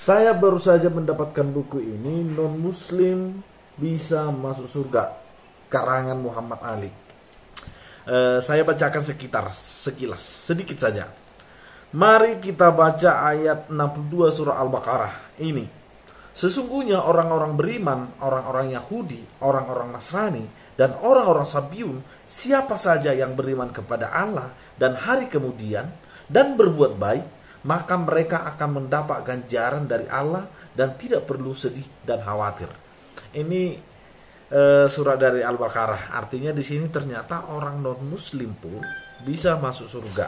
Saya baru saja mendapatkan buku ini, Non-Muslim Bisa Masuk Surga, karangan Muhammad Ali. Saya bacakan sekilas, sedikit saja. Mari kita baca ayat 62 surah Al-Baqarah ini. Sesungguhnya orang-orang beriman, orang-orang Yahudi, orang-orang Nasrani, dan orang-orang Sabiun, siapa saja yang beriman kepada Allah dan hari kemudian, dan berbuat baik, maka mereka akan mendapat ganjaran dari Allah dan tidak perlu sedih dan khawatir. Ini surat dari Al-Baqarah. Artinya di sini ternyata orang non-Muslim pun bisa masuk surga.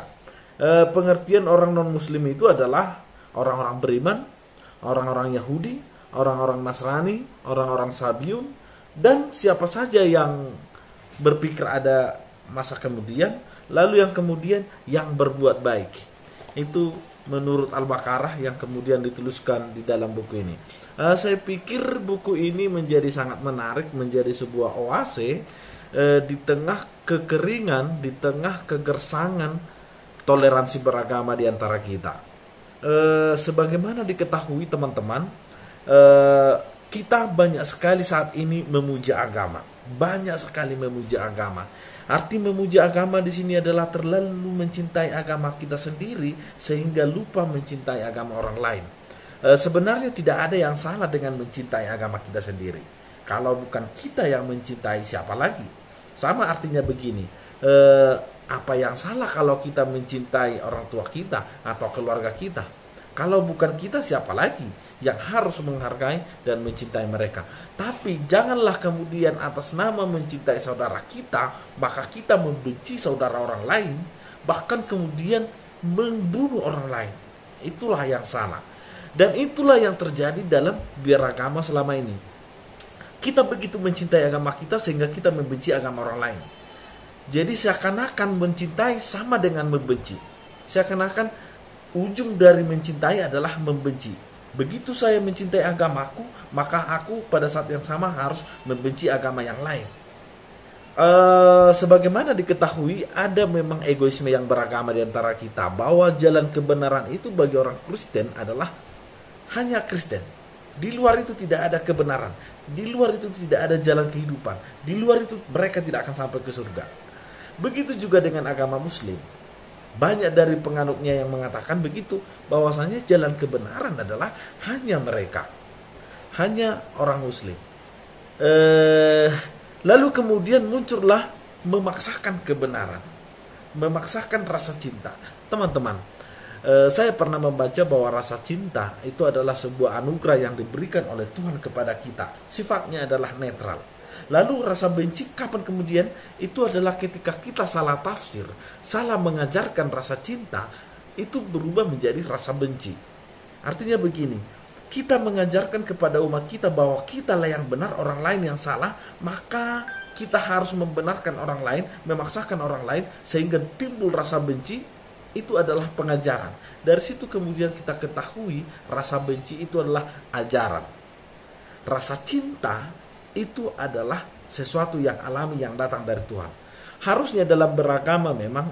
Pengertian orang non-Muslim itu adalah orang-orang beriman, orang-orang Yahudi, orang-orang Nasrani, orang-orang Sabiun, dan siapa saja yang berpikir ada masa kemudian, lalu yang kemudian yang berbuat baik. Itu menurut Al-Baqarah yang kemudian dituliskan di dalam buku ini. Saya pikir buku ini menjadi sangat menarik, menjadi sebuah oase di tengah kekeringan, di tengah kegersangan toleransi beragama di antara kita. Sebagaimana diketahui teman-teman, kita banyak sekali saat ini memuja agama. Banyak sekali memuja agama. Arti memuja agama di sini adalah terlalu mencintai agama kita sendiri sehingga lupa mencintai agama orang lain. Sebenarnya tidak ada yang salah dengan mencintai agama kita sendiri. Kalau bukan kita yang mencintai, siapa lagi? Sama artinya begini. Apa yang salah kalau kita mencintai orang tua kita atau keluarga kita? Kalau bukan kita, siapa lagi yang harus menghargai dan mencintai mereka? Tapi janganlah kemudian atas nama mencintai saudara kita, maka kita membenci saudara orang lain, bahkan kemudian membunuh orang lain. Itulah yang salah. Dan itulah yang terjadi dalam beragama selama ini. Kita begitu mencintai agama kita sehingga kita membenci agama orang lain. Jadi seakan-akan mencintai sama dengan membenci. Seakan-akan ujung dari mencintai adalah membenci. Begitu saya mencintai agamaku, maka aku pada saat yang sama harus membenci agama yang lain. Sebagaimana diketahui, ada memang egoisme yang beragama di antara kita, bahwa jalan kebenaran itu bagi orang Kristen adalah hanya Kristen. Di luar itu tidak ada kebenaran. Di luar itu tidak ada jalan kehidupan. Di luar itu mereka tidak akan sampai ke surga. Begitu juga dengan agama Muslim. Banyak dari penganutnya yang mengatakan begitu, bahwasanya jalan kebenaran adalah hanya mereka, hanya orang Muslim. Lalu kemudian muncullah memaksakan kebenaran, memaksakan rasa cinta. Teman-teman, saya pernah membaca bahwa rasa cinta itu adalah sebuah anugerah yang diberikan oleh Tuhan kepada kita. Sifatnya adalah netral. Lalu rasa benci kapan kemudian? Itu adalah ketika kita salah tafsir, salah mengajarkan rasa cinta, itu berubah menjadi rasa benci. Artinya begini, kita mengajarkan kepada umat kita bahwa kita lah yang benar, orang lain yang salah, maka kita harus membenarkan orang lain, memaksakan orang lain, sehingga timbul rasa benci. Itu adalah pengajaran. Dari situ kemudian kita ketahui rasa benci itu adalah ajaran. Rasa cinta itu adalah sesuatu yang alami yang datang dari Tuhan. Harusnya dalam beragama memang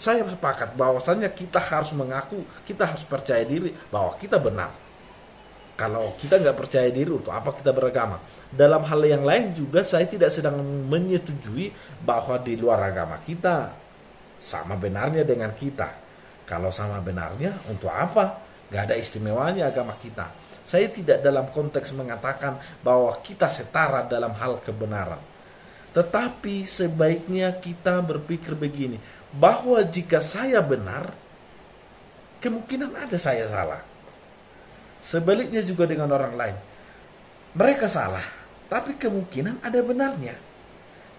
saya sepakat bahwasannya kita harus mengaku, kita harus percaya diri bahwa kita benar. Kalau kita nggak percaya diri, untuk apa kita beragama? Dalam hal yang lain juga saya tidak sedang menyetujui bahwa di luar agama kita sama benarnya dengan kita. Kalau sama benarnya, untuk apa? Nggak ada istimewanya agama kita. Saya tidak dalam konteks mengatakan bahwa kita setara dalam hal kebenaran. Tetapi sebaiknya kita berpikir begini, bahwa jika saya benar, kemungkinan ada saya salah. Sebaliknya juga dengan orang lain. Mereka salah, tapi kemungkinan ada benarnya.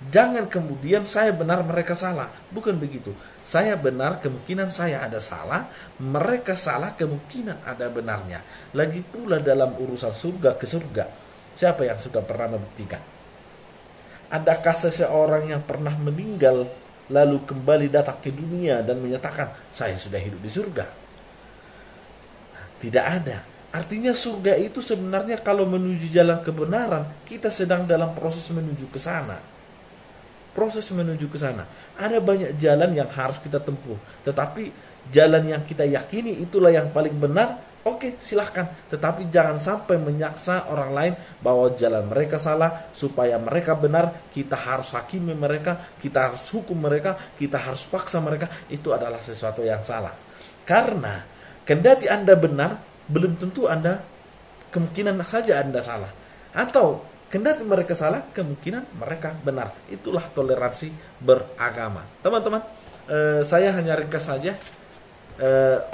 Jangan kemudian saya benar, mereka salah. Bukan begitu. Saya benar, kemungkinan saya ada salah. Mereka salah, kemungkinan ada benarnya. Lagi pula dalam urusan surga ke surga, siapa yang sudah pernah membuktikan? Adakah seseorang yang pernah meninggal lalu kembali datang ke dunia dan menyatakan saya sudah hidup di surga? Tidak ada. Artinya surga itu sebenarnya kalau menuju jalan kebenaran, kita sedang dalam proses menuju ke sana. Proses menuju ke sana. Ada banyak jalan yang harus kita tempuh. Tetapi jalan yang kita yakini itulah yang paling benar, Oke, silahkan. Tetapi jangan sampai menyaksa orang lain bahwa jalan mereka salah, supaya mereka benar. Kita harus hakimi mereka, kita harus hukum mereka, kita harus paksa mereka. Itu adalah sesuatu yang salah. Karena kendati Anda benar, belum tentu Anda, kemungkinan saja Anda salah. Atau kendati mereka salah, kemungkinan mereka benar. Itulah toleransi beragama. Teman-teman, saya hanya ringkas saja.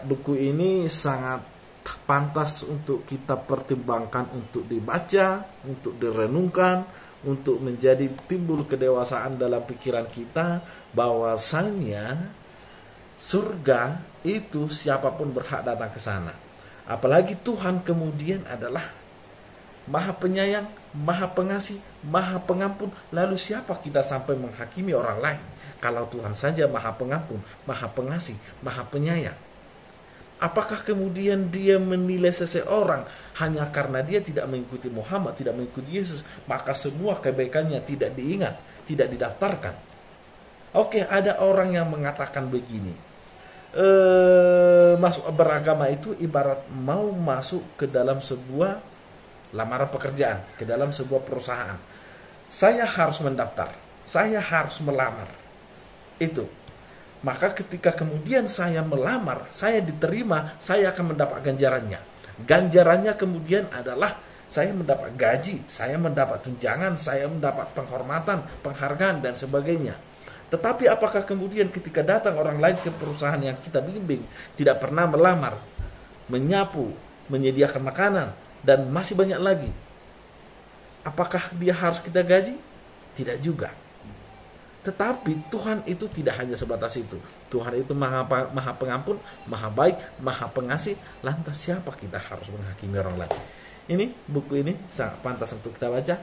Buku ini sangat pantas untuk kita pertimbangkan, untuk dibaca, untuk direnungkan, untuk menjadi timbul kedewasaan dalam pikiran kita bahwasanya surga itu siapapun berhak datang ke sana. Apalagi Tuhan kemudian adalah Maha Penyayang, Maha Pengasih, Maha Pengampun. Lalu siapa kita sampai menghakimi orang lain kalau Tuhan saja Maha Pengampun, Maha Pengasih, Maha Penyayang? Apakah kemudian dia menilai seseorang hanya karena dia tidak mengikuti Muhammad, tidak mengikuti Yesus, maka semua kebaikannya tidak diingat, tidak didaftarkan? Oke, ada orang yang mengatakan begini, masuk beragama itu ibarat mau masuk ke dalam sebuah lamaran pekerjaan, ke dalam sebuah perusahaan. Saya harus mendaftar, saya harus melamar. Itu. Maka ketika kemudian saya melamar, saya diterima, saya akan mendapat ganjarannya. Ganjarannya kemudian adalah saya mendapat gaji, saya mendapat tunjangan, saya mendapat penghormatan, penghargaan, dan sebagainya. Tetapi apakah kemudian ketika datang orang lain ke perusahaan yang kita bimbing, tidak pernah melamar, menyapu, menyediakan makanan, dan masih banyak lagi, apakah dia harus kita gaji? Tidak juga. Tetapi Tuhan itu tidak hanya sebatas itu. Tuhan itu maha pengampun, maha baik, maha pengasih. Lantas siapa kita harus menghakimi orang lain? Ini buku ini sangat pantas untuk kita baca.